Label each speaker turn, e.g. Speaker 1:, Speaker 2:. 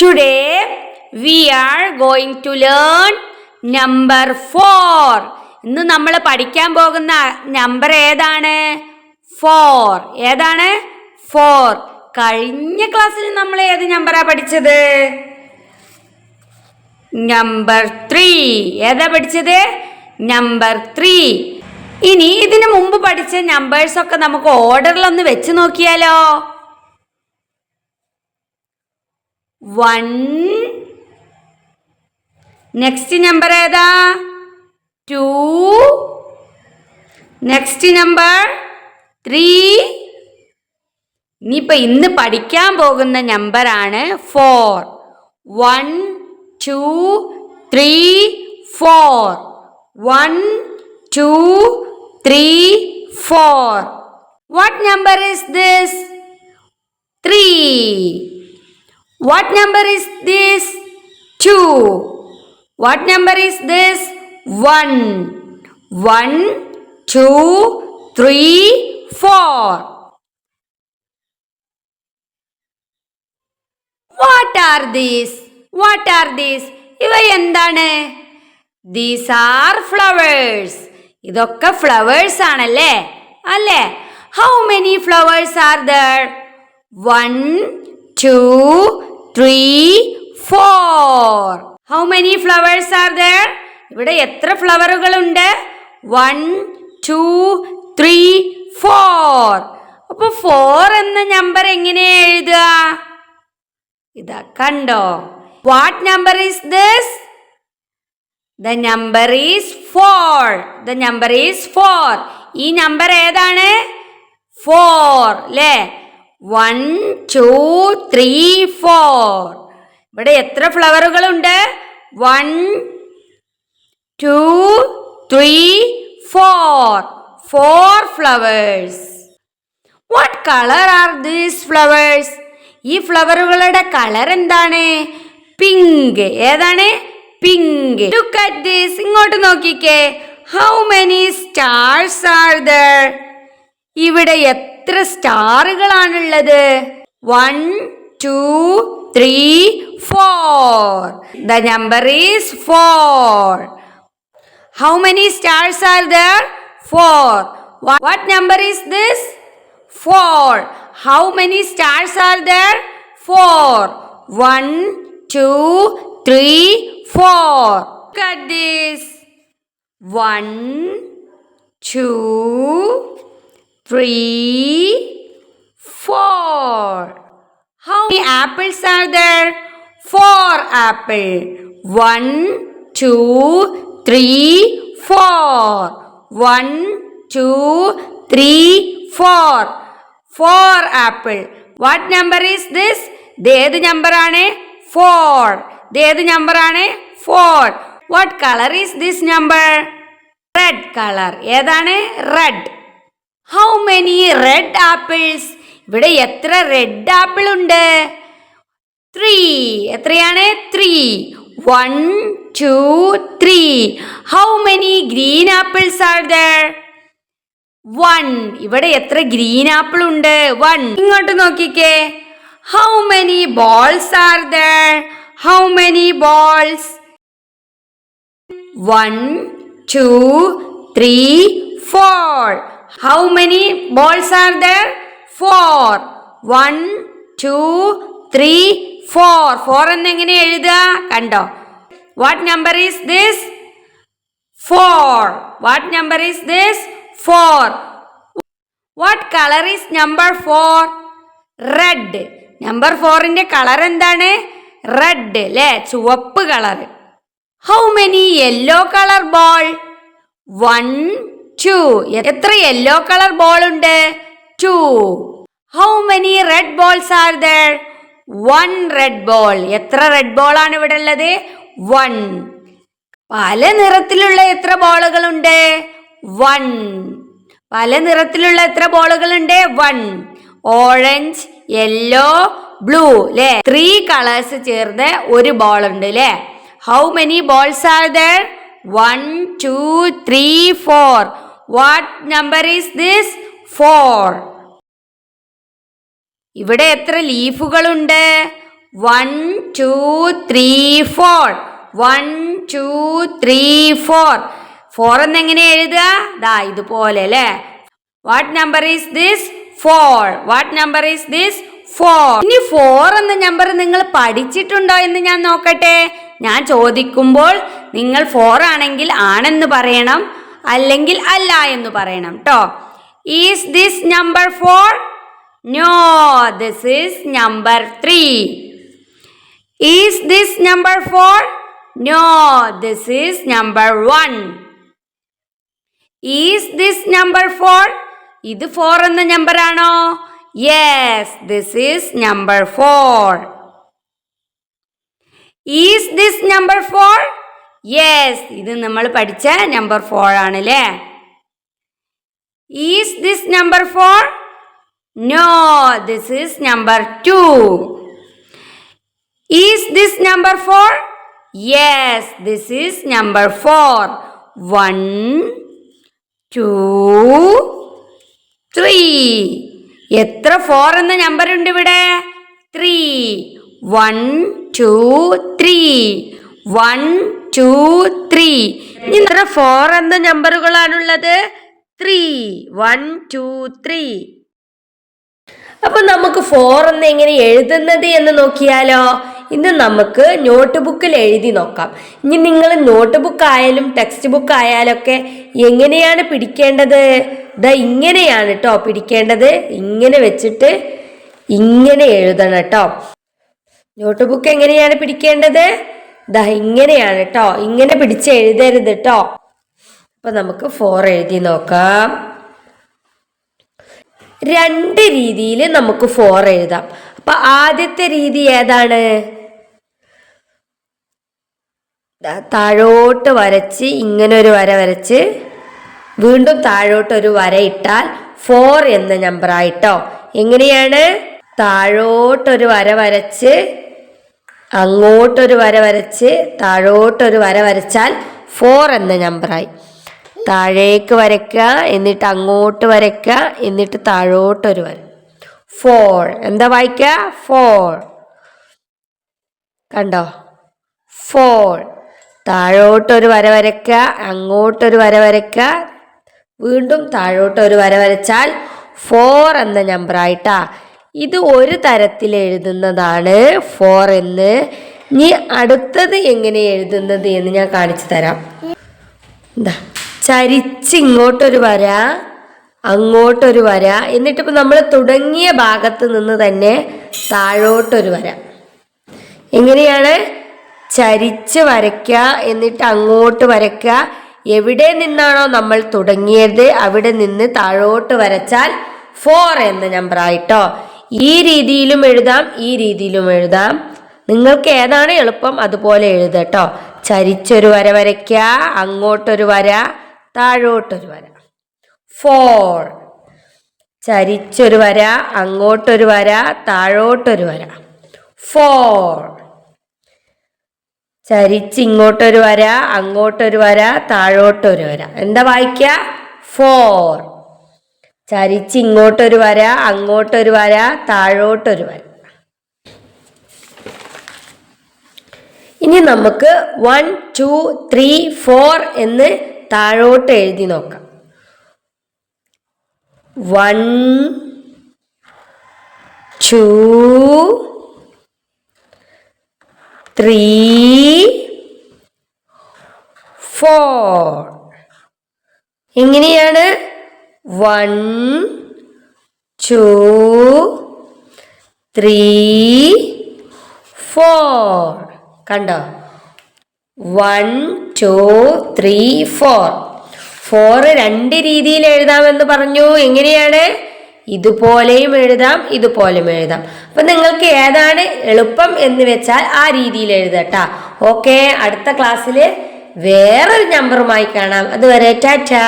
Speaker 1: Today we are going to learn number 4. ഇന്ന് നമ്മൾ പഠിക്കാൻ പോകുന്ന നമ്പർ ഏതാണ്? 4. ഏതാണ്? 4. കഴിഞ്ഞ ക്ലാസ്സിൽ നമ്മൾ ഏത് നമ്പറാ പഠിച്ചത്? നമ്പർ 3. ഏതാ പഠിച്ചത്? നമ്പർ 3. ഇനി ഇതിനു മുമ്പ് പഠിച്ച നമ്പേഴ്സ് ഒക്കെ നമുക്ക് ഓർഡറിലൊന്ന് വെച്ച് നോക്കിയാലോ? 1. നെക്സ്റ്റ് നമ്പർ ഏതാ? 2. Next number 3. ഇനിയിപ്പോൾ ഇന്ന് പഠിക്കാൻ പോകുന്ന നമ്പറാണ് 4. 1 2 3 4. 1 2 3 4. What number is this? 3. What number is this? 2. What number is this? 1. 1 2 3 4. What are these? What are these? ഇവ എന്താണ്? These are flowers. ഇതൊക്കെ flowers ആണല്ലേ? അല്ലേ? How many flowers are there? 1 2 3 4. How many flowers are there? ഇവിടെ എത്ര ഫ്ലവറുകളുണ്ട്? 1 2 3 4. അപ്പോൾ 4 എന്ന number എങ്ങനെ എഴുതുക? ഇതാ കണ്ടോ? What number is this? The number is 4. The number is 4. ഈ നമ്പർ ഏതാണ്? 4 അല്ലേ? 1 2 3 4. ഇവിടെ എത്ര ഫ്ലവറുകളുണ്ട്? 1 2 3 4. 4 flowers. What color are these flowers? ഈ ഫ്ലവറുകളുടെ കളർ എന്താണ്? പിങ്ക്. ഏതാണ്? പിങ്ക്. Look at this. ഇങ്ങോട്ട് നോക്കിക്കേ. How many stars are there? ഇവിടെ എത്ര സ്റ്റാറുകളാണുള്ളത്? 1 2 3 4. The number is 4. How many stars are there? 4. What number is this? 4. How many stars are there? 4. 1 2 3 4. Look at this. 1 2 3 4. How many apples are there? 4 apples. 1 2 3 4. 1 2 3 4. 4 apples. What number is this? ഇത് ഏത് നമ്പറാണ്? 4. ഇത് ഏത് നമ്പറാണ്? 4. What color is this number? Red color. ഏതാണ്? Red. How many red apples? ഇവിടെ എത്ര red apple ഉണ്ട്? 3. എത്രയാണ്? 3. 1 2 3. How many green apples are there? 1. ഇവിടെ എത്ര ഗ്രീൻ ആപ്പിൾ ഉണ്ട്? 1. ഇങ്ങോട്ട് നോക്കിക്കേ. How many balls are there? How many balls? 1 2 3 4. How many balls are there? 4. 1 2 3 4. 4 എന്നെങ്ങനെ എഴുതുക? കണ്ടോ? What number is this? 4. What number is this? 4. What color is number 4? Red. Number 4ന്റെ colour എന്താണ്? Red അല്ലേ? ചുവപ്പ് colour. How many yellow color ball? 1 2. എത്ര yellow colour ball ഉണ്ട്? 2. How many red balls are there? 1 red ball. എത്ര red ball ആണ് ഇവിടെ ഉള്ളത്? 1. പല നിറത്തിലുള്ള എത്ര ബോളുകളുണ്ട്? 1. പല നിറത്തിലുള്ള എത്ര ബോളുകളുണ്ട്? 1. ഓറഞ്ച് യെല്ലോ ബ്ലൂ അല്ലേ? 3 കളേഴ്സ് ചേർന്ന് ഒരു ബോൾ ഉണ്ട് അല്ലേ? How many balls are there? 1 2 3 4. What number is this? 4. ഇവിടെ എത്ര ലീഫുകളുണ്ട്? 1 2 3 4 1 2 3 4 4 എന്നെങ്ങനെ എഴുതുക? ദാ ഇതുപോലെ അല്ലേ. What number is this? 4. What number is this? 4. ഇനി 4 എന്ന നമ്പർ നിങ്ങൾ പഠിച്ചിട്ടുണ്ടോ എന്ന് ഞാൻ നോക്കട്ടെ. ഞാൻ ചോദിക്കുമ്പോൾ നിങ്ങൾ 4 ആണെങ്കിൽ ആണെന്ന് പറയണം, അല്ലെങ്കിൽ അല്ല എന്ന് പറയണം ട്ടോ. Is this number 4? No, this is number 3. Is this number 4? No, this is number 1. Is this number 4? ഇത് 4 എന്ന നമ്പർ ആണോ? Yes, this is number 4. Is this number 4? Yes, ഇത് നമ്മൾ പഠിച്ച നമ്പർ 4 ആണല്ലേ. Is this number 4? No, this is number 2. Is this number 4? Yes, this is number 4. 1 2 3. എത്ര 4 എന്ന number ഉണ്ട് ഇവിടെ? 3. 1 2 3. 1 2 3. ഇനി എത്ര 4 എന്ന നമ്പറുകളാണുള്ളത്? 3. 1 2 3. അപ്പൊ നമുക്ക് 4 എന്ന് എങ്ങനെ എഴുതുന്നത് എന്ന് നോക്കിയാലോ. ഇത് നമുക്ക് നോട്ട് ബുക്കിൽ എഴുതി നോക്കാം. ഇനി നിങ്ങൾ നോട്ട് ബുക്ക് ആയാലും ടെക്സ്റ്റ് ബുക്ക് ആയാലൊക്കെ എങ്ങനെയാണ് പിടിക്കേണ്ടത്? ദാ ഇങ്ങനെയാണ് കേട്ടോ പിടിക്കേണ്ടത്. ഇങ്ങനെ വെച്ചിട്ട് ഇങ്ങനെ എഴുതണം കേട്ടോ. നോട്ട് ബുക്ക് എങ്ങനെയാണ് പിടിക്കേണ്ടത്? ദാ ഇങ്ങനെയാണ് കേട്ടോ. ഇങ്ങനെ പിടിച്ച് എഴുതരുത് കേട്ടോ. അപ്പൊ നമുക്ക് 4 എഴുതി നോക്കാം. 2 രീതിയിൽ നമുക്ക് 4 എഴുതാം. അപ്പൊ ആദ്യത്തെ രീതി ഏതാണ്? താഴോട്ട് വരച്ച് ഇങ്ങനെ ഒരു വര വരച്ച് വീണ്ടും താഴോട്ടൊരു വര ഇട്ടാൽ 4 എന്ന നമ്പർ ആയിട്ടോ. എങ്ങനെയാണ്? താഴോട്ടൊരു വര വരച്ച് അങ്ങോട്ടൊരു വര വരച്ച് താഴോട്ടൊരു വര വരച്ചാൽ 4 എന്ന നമ്പറായി. താഴേക്ക് വരയ്ക്കുക, എന്നിട്ട് അങ്ങോട്ട് വരയ്ക്കുക, എന്നിട്ട് താഴോട്ടൊരു വര. 4. എന്താ വായിക്കുക? 4. കണ്ടോ? 4. താഴോട്ടൊരു വര വരയ്ക്കുക, അങ്ങോട്ടൊരു വര വരയ്ക്കുക, വീണ്ടും താഴോട്ടൊരു വര വരച്ചാൽ 4 എന്ന നമ്പറായിട്ടാ. ഇത് ഒരു തരത്തിൽ എഴുതുന്നതാണ് 4 എന്ന്. ഇനി അടുത്തത് എങ്ങനെ എഴുതുന്നത് എന്ന് ഞാൻ കാണിച്ചു തരാം. എന്താ ചരിച്ച് ഇങ്ങോട്ടൊരു വര, അങ്ങോട്ടൊരു വര, എന്നിട്ടിപ്പോൾ നമ്മൾ തുടങ്ങിയ ഭാഗത്ത് നിന്ന് തന്നെ താഴോട്ടൊരു വര. എങ്ങനെയാണ്? ചരിച്ച് വരയ്ക്കുക, എന്നിട്ട് അങ്ങോട്ട് വരയ്ക്കുക. എവിടെ നിന്നാണോ നമ്മൾ തുടങ്ങിയത് അവിടെ നിന്ന് താഴോട്ട് വരച്ചാൽ 4 എന്ന നമ്പർ ആയിട്ടോ. ഈ രീതിയിലും എഴുതാം, ഈ രീതിയിലും എഴുതാം. നിങ്ങൾക്ക് ഏതാണ് എളുപ്പം അതുപോലെ എഴുതട്ടോ. ചരിച്ചൊരു വര വരയ്ക്കുക, അങ്ങോട്ടൊരു വര, താഴോട്ടൊരു വര. 4. ചരിച്ചൊരു വര, അങ്ങോട്ടൊരു വര, താഴോട്ടൊരു വര. 4. ചരിച്ച് ഇങ്ങോട്ടൊരു വര, അങ്ങോട്ടൊരു വര, താഴോട്ടൊരു വര. എന്താ വായിക്കുക? 4. ചരിച്ച് ഇങ്ങോട്ടൊരു വര, അങ്ങോട്ടൊരു വര, താഴോട്ടൊരു വര. ഇനി നമുക്ക് 1 2 3 4 എന്ന് താഴോട്ട് എഴുതി നോക്കാം. 1 2 3 4. എങ്ങനെയാണ്? 1 2 3 4. കണ്ടോ? 1 2 3 4. 4 2 രീതിയിൽ എഴുതാമെന്ന് പറഞ്ഞു. എങ്ങനെയാണ്? ഇതുപോലെയും എഴുതാം, ഇതുപോലെയും എഴുതാം. അപ്പൊ നിങ്ങൾക്ക് ഏതാണ് എളുപ്പം എന്ന് വെച്ചാൽ ആ രീതിയിൽ എഴുതട്ടാ. ഓക്കെ, അടുത്ത ക്ലാസ്സിൽ വേറൊരു നമ്പറുമായി കാണാം. അതുവരെ ടാറ്റാ.